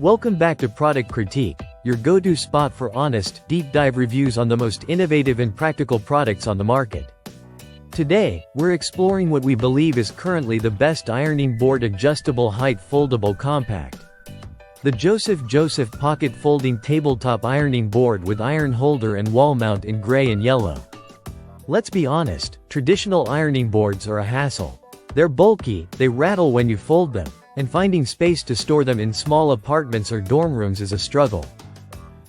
Welcome back to Product Critique, your go-to spot for honest, deep-dive reviews on the most innovative and practical products on the market. Today, we're exploring what we believe is currently the best ironing board adjustable height foldable compact. The Joseph Pocket Folding Tabletop Ironing Board with iron holder and wall mount in gray and yellow. Let's be honest, traditional ironing boards are a hassle. They're bulky, they rattle when you fold them, and finding space to store them in small apartments or dorm rooms is a struggle.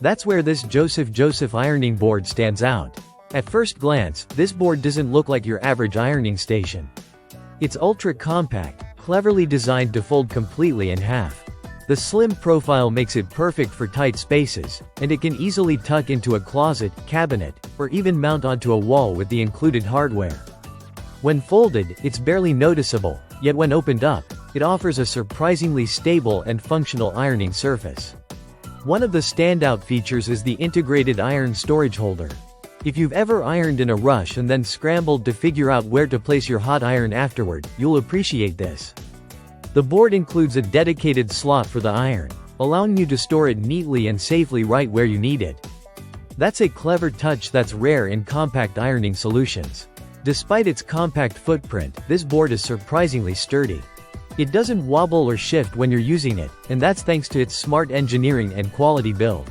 That's where this Joseph ironing board stands out. At first glance, this board doesn't look like your average ironing station. It's ultra compact, cleverly designed to fold completely in half. The slim profile makes it perfect for tight spaces, and it can easily tuck into a closet, cabinet, or even mount onto a wall with the included hardware. When folded, it's barely noticeable, yet when opened up, it offers a surprisingly stable and functional ironing surface. One of the standout features is the integrated iron storage holder. If you've ever ironed in a rush and then scrambled to figure out where to place your hot iron afterward, you'll appreciate this. The board includes a dedicated slot for the iron, allowing you to store it neatly and safely right where you need it. That's a clever touch that's rare in compact ironing solutions. Despite its compact footprint, this board is surprisingly sturdy. It doesn't wobble or shift when you're using it, and that's thanks to its smart engineering and quality build.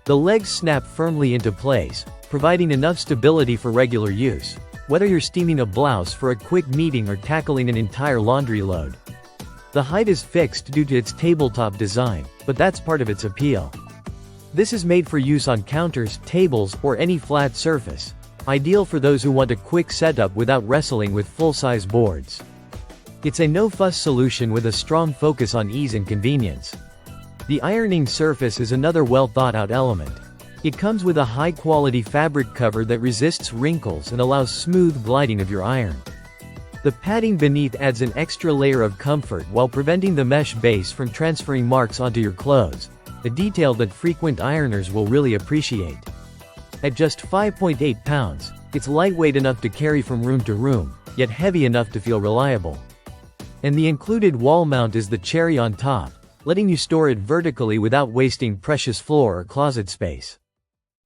The legs snap firmly into place, providing enough stability for regular use, whether you're steaming a blouse for a quick meeting or tackling an entire laundry load. The height is fixed due to its tabletop design, but that's part of its appeal. This is made for use on counters, tables, or any flat surface, ideal for those who want a quick setup without wrestling with full-size boards. It's a no-fuss solution with a strong focus on ease and convenience. The ironing surface is another well-thought-out element. It comes with a high-quality fabric cover that resists wrinkles and allows smooth gliding of your iron. The padding beneath adds an extra layer of comfort while preventing the mesh base from transferring marks onto your clothes, a detail that frequent ironers will really appreciate. At just 5.8 pounds, it's lightweight enough to carry from room to room, yet heavy enough to feel reliable. And the included wall mount is the cherry on top, letting you store it vertically without wasting precious floor or closet space.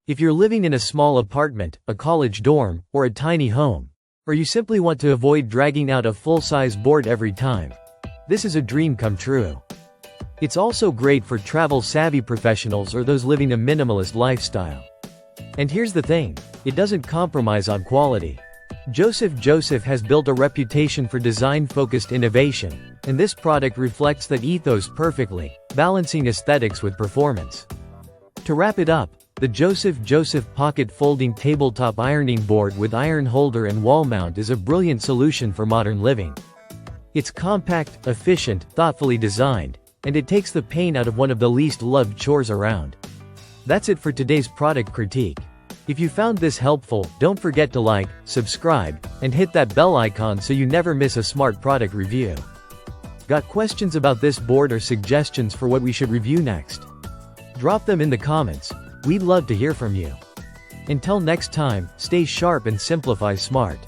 If you're living in a small apartment, a college dorm, or a tiny home, or you simply want to avoid dragging out a full-size board every time, this is a dream come true. It's also great for travel-savvy professionals or those living a minimalist lifestyle. And here's the thing, it doesn't compromise on quality. Joseph has built a reputation for design-focused innovation, and this product reflects that ethos perfectly, balancing aesthetics with performance. To wrap it up, the Joseph Pocket Folding Tabletop Ironing Board with iron holder and wall mount is a brilliant solution for modern living. It's compact, efficient, thoughtfully designed, and it takes the pain out of one of the least loved chores around. That's it for today's product critique. If you found this helpful, don't forget to like, subscribe, and hit that bell icon so you never miss a smart product review. Got questions about this board or suggestions for what we should review next? Drop them in the comments. We'd love to hear from you. Until next time, stay sharp and simplify smart.